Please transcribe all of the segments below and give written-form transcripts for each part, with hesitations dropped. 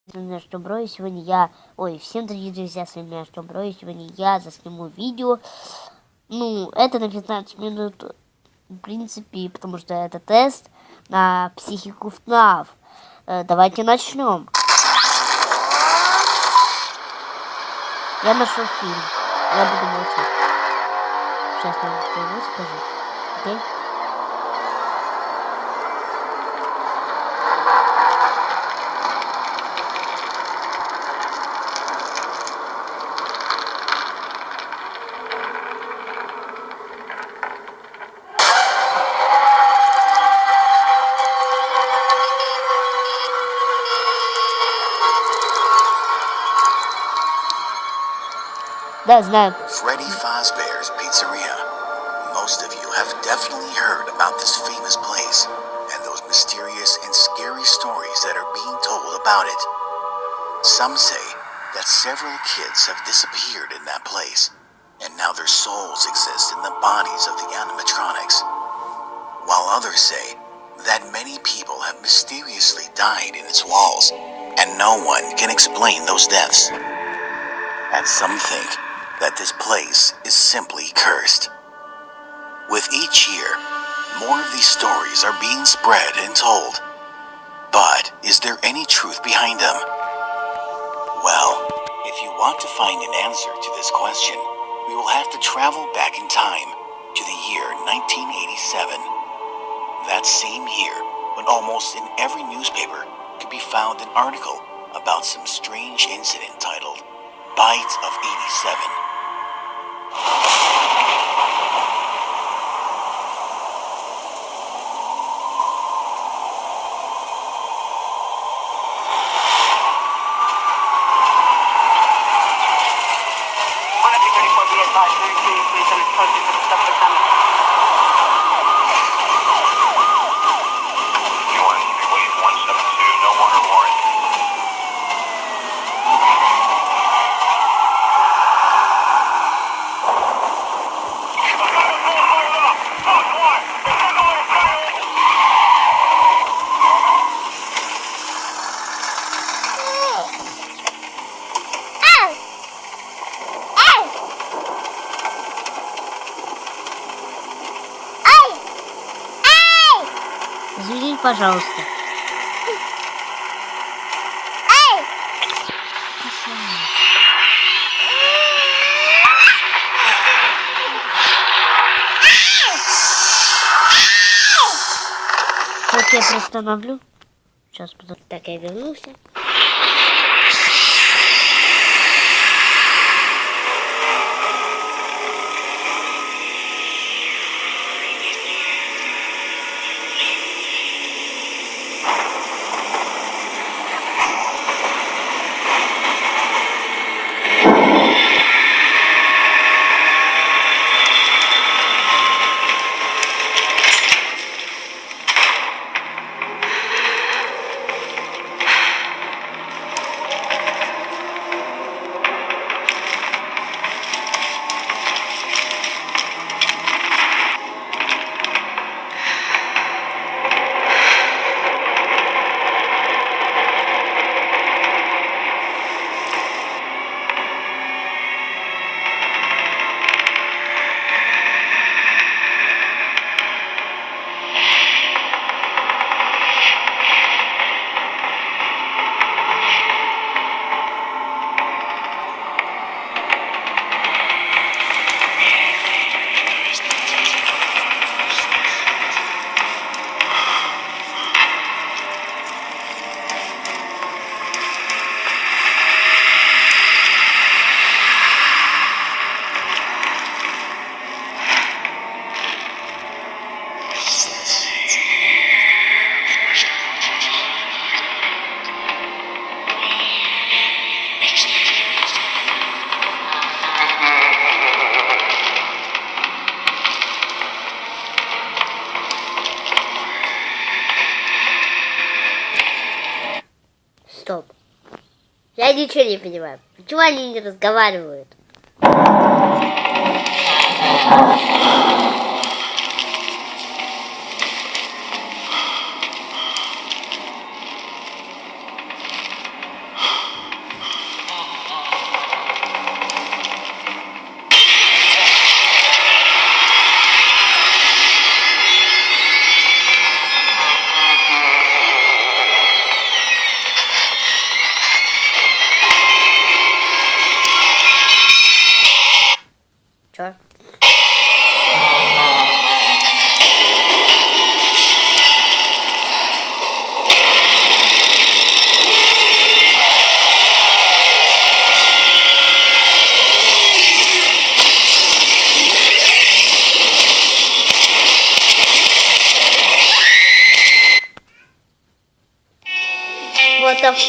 Что бро, и сегодня я... Ой, всем дорогие друзья, с вами что бро, и сегодня я засниму видео. Ну, это на 15 минут, в принципе, потому что это тест на психику ФНАФ. Давайте начнем. Я нашел фильм. Я буду молчать. Сейчас я вам скажу. Окей? Да, знаю. Freddy Fazbear's Pizzeria. Most of you have definitely heard about this famous place and those mysterious and scary stories that are being told about it. Some say that several kids have disappeared in that place, and now their souls exist in the bodies of the animatronics, while others say that many people have mysteriously died in its walls, and no one can explain those deaths. And some think that this place is simply cursed. With each year, more of these stories are being spread and told. But is there any truth behind them? Well, if you want to find an answer to this question, we will have to travel back in time to the year 1987. That same year, when almost in every newspaper could be found an article about some strange incident titled Bites of 87. Извините, пожалуйста. Вот я приостановлю. Сейчас, потом. Так, я вернулся. Стоп. Я ничего не понимаю. Почему они не разговаривают?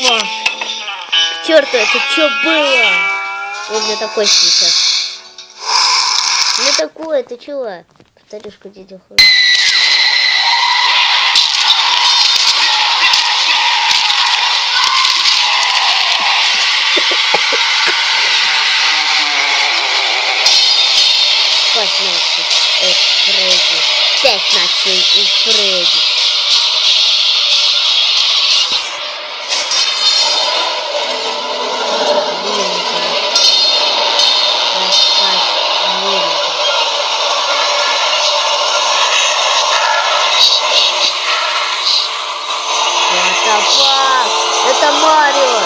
Фак. К черту, это что было? У меня такой сейчас. У меня такое, ты чего? Повторюшку дядя ходит. Фредди. 15 и Фредди. Это Марио!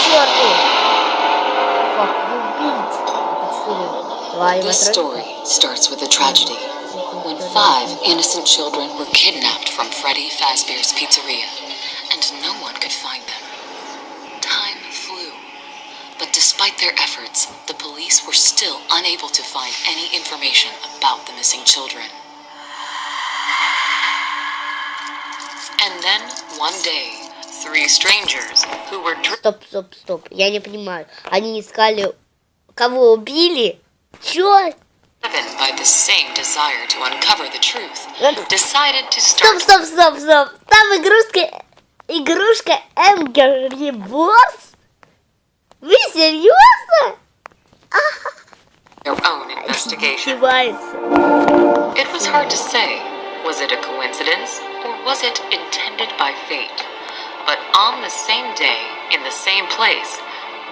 Чёрту! Fuck you, beat! This story starts with a tragedy when 5 innocent children were kidnapped from Freddy Fazbear's Pizzeria, and no one could find them. Time flew, but despite their efforts, the police were still unable to find any information about the missing children. And then, one day, 3 strangers who were Стоп. Я не понимаю. Они искали... Кого убили? Чё? driven by the same desire to uncover the truth, decided to start... Стоп. Там игрушка Angry Boss? Вы серьезно? their own investigation. Издевается. It was hard to say. Was it a coincidence, or was it intended by fate? But on the same day, in the same place,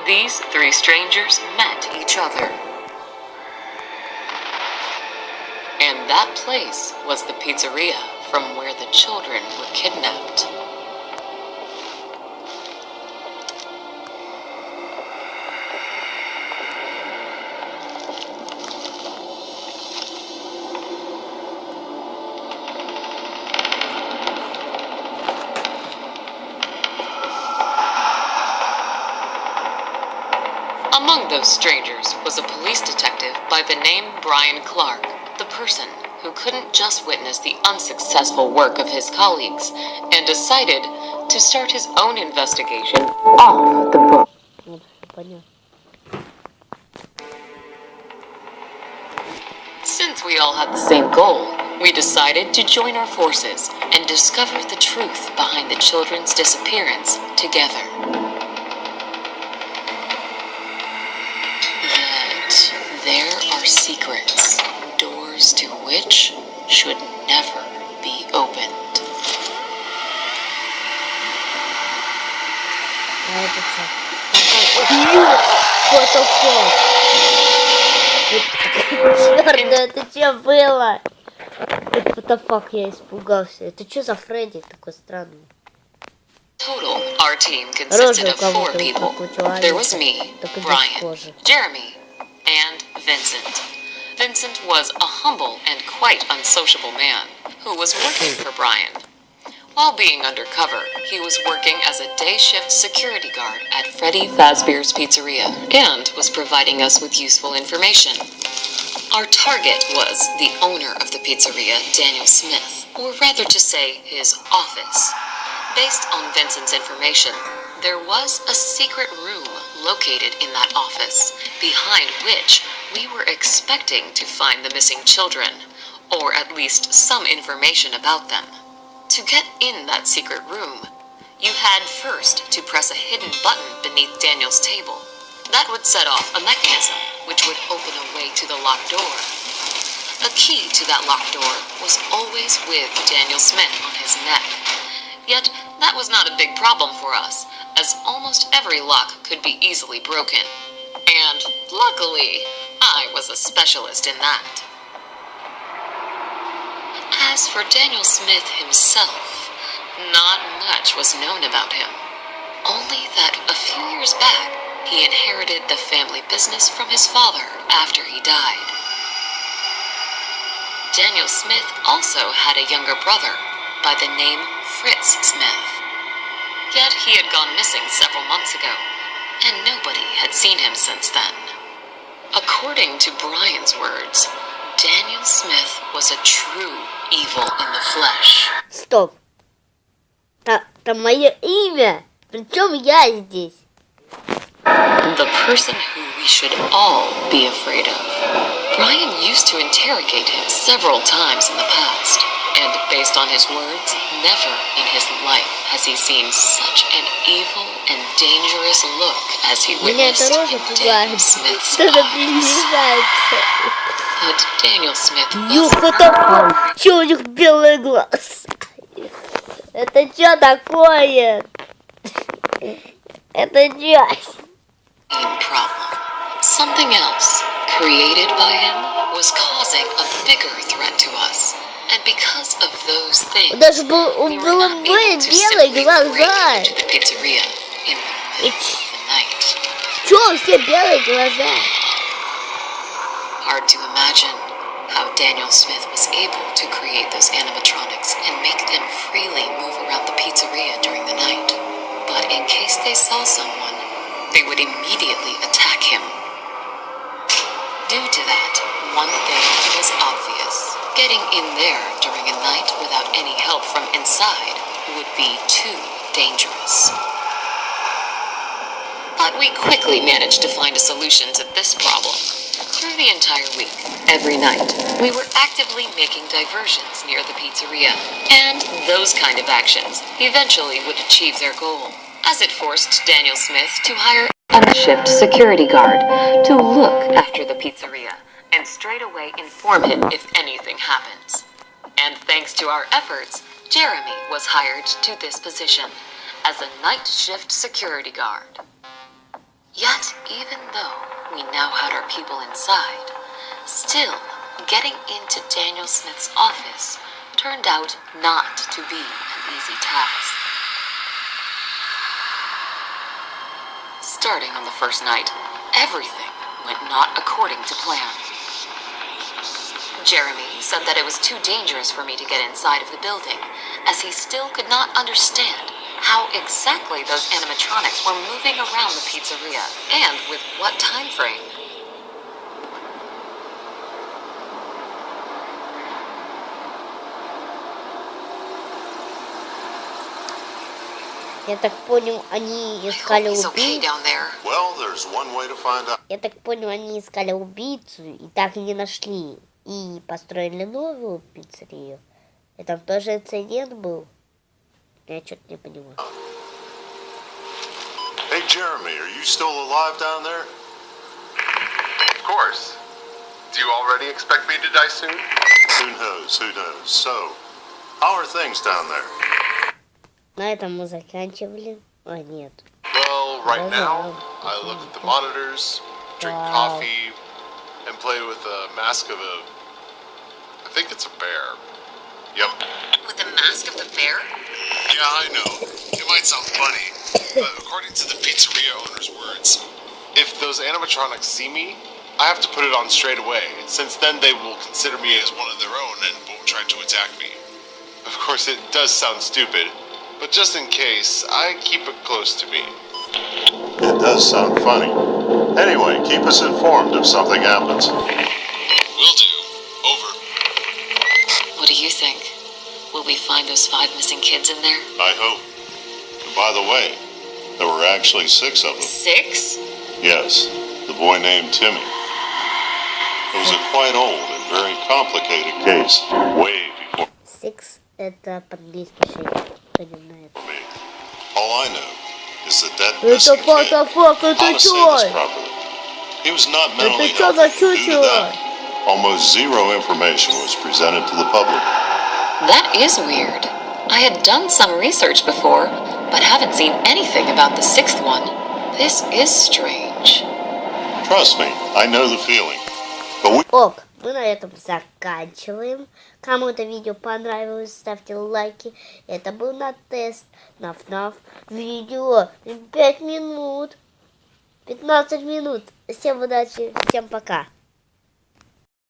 these 3 strangers met each other. And that place was the pizzeria from where the children were kidnapped. Among those strangers was a police detective by the name Brian Clark, the person who couldn't just witness the unsuccessful work of his colleagues and decided to start his own investigation off the book. Since we all had the same goal, we decided to join our forces and discover the truth behind the children's disappearance together. There are secrets, doors to which should never be opened. What the fuck? Черт, это что было? What the fuck, я испугался. Это что за Фредди такой странный? Total, our team consisted of 4 people. There was me, Brian, Jeremy, and Vincent. Vincent was a humble and quite unsociable man who was working for Brian. While being undercover, he was working as a day shift security guard at Freddy Fazbear's Pizzeria and was providing us with useful information. Our target was the owner of the pizzeria, Daniel Smith, or rather to say his office. Based on Vincent's information, there was a secret room located in that office, behind which we were expecting to find the missing children, or at least some information about them. To get in that secret room, you had first to press a hidden button beneath Daniel's table. That would set off a mechanism which would open a way to the locked door. A key to that locked door was always with Daniel Smith on his neck. Yet, that was not a big problem for us, as almost every lock could be easily broken. And, luckily, I was a specialist in that. As for Daniel Smith himself, not much was known about him. Only that a few years back, he inherited the family business from his father after he died. Daniel Smith also had a younger brother by the name Fritz Smith. Yet he had gone missing several months ago, and nobody had seen him since then. According to Brian's words, Daniel Smith was a true evil in the flesh. Стоп. Это мое имя. Причем я здесь. The person who we should all be afraid of. Brian used to interrogate him several times in the past, and based on his words, never in his life has he seen such an evil and dangerous look as he witnessed in Daniel Smith's eyes. But Daniel Smith was Чё у них белый глаз? Это чё такое? Это чё? problem. Something else, created by him, was causing a bigger threat to us. And because of those things, Даже у we were not было able to белые simply глаза. break into the pizzeria in the middle of the night. Чё все белые глаза? Hard to imagine how Daniel Smith was able to create those animatronics and make them freely move around the pizzeria during the night. But in case they saw someone, they would immediately attack him. Due to that, one thing was obvious. Getting in there during a night without any help from inside would be too dangerous. But we quickly managed to find a solution to this problem. Through the entire week, every night, we were actively making diversions near the pizzeria. And those kind of actions eventually would achieve their goal, as it forced Daniel Smith to hire a shift security guard to look after the pizzeria and straight away inform him if anything happens. And thanks to our efforts, Jeremy was hired to this position as a night shift security guard. Yet, even though we now had our people inside, still, getting into Daniel Smith's office turned out not to be an easy task. Starting on the first night, everything went not according to plan. Jeremy said that it was too dangerous for me to get inside of the building, as he still could not understand how exactly those animatronics were moving around the pizzeria, and with what time frame. Я так понял, они искали убийцу. Well, there's one way to find out. Я так понял, они искали убийцу и так и не нашли. И построили новую пиццерию. И там тоже инцидент был. Я что-то не понимаю. Hey, Jeremy, are you still alive down there? Of course. Do you already expect me to die soon? Who knows? Who knows? So, how are things down there? На этом мы заканчивали. А, нет. Well, right now, I look at the monitors, drink coffee, and play with a mask of a... I think it's a bear. Yep. With the mask of the bear? Yeah, I know. It might sound funny, but according to the pizzeria owner's words, if those animatronics see me, I have to put it on straight away, since then they will consider me as one of their own and won't try to attack me. Of course, it does sound stupid, but just in case, I keep it close to me. It does sound funny. Anyway, keep us informed if something happens. Will do. Over. What do you think? Will we find those 5 missing kids in there? I hope. And by the way, there were actually 6 of them. 6? Yes, the boy named Timmy. It was a quite old and very complicated case. Way before Six это по-английски 6. Кто не знает. me. All I know is that missing kid, how to say this properly, he was not mentally Это чё за healthy. Due to чучело? that, almost zero information was presented to the public. That is weird. I had done some research before, but haven't seen anything about the 6th one. This is strange. Trust me, I know the feeling. But we Ок, мы на этом заканчиваем. Кому это видео понравилось, ставьте лайки. Это был на тест на ФНАФ видео 5 минут, 15 минут. Всем удачи, всем пока.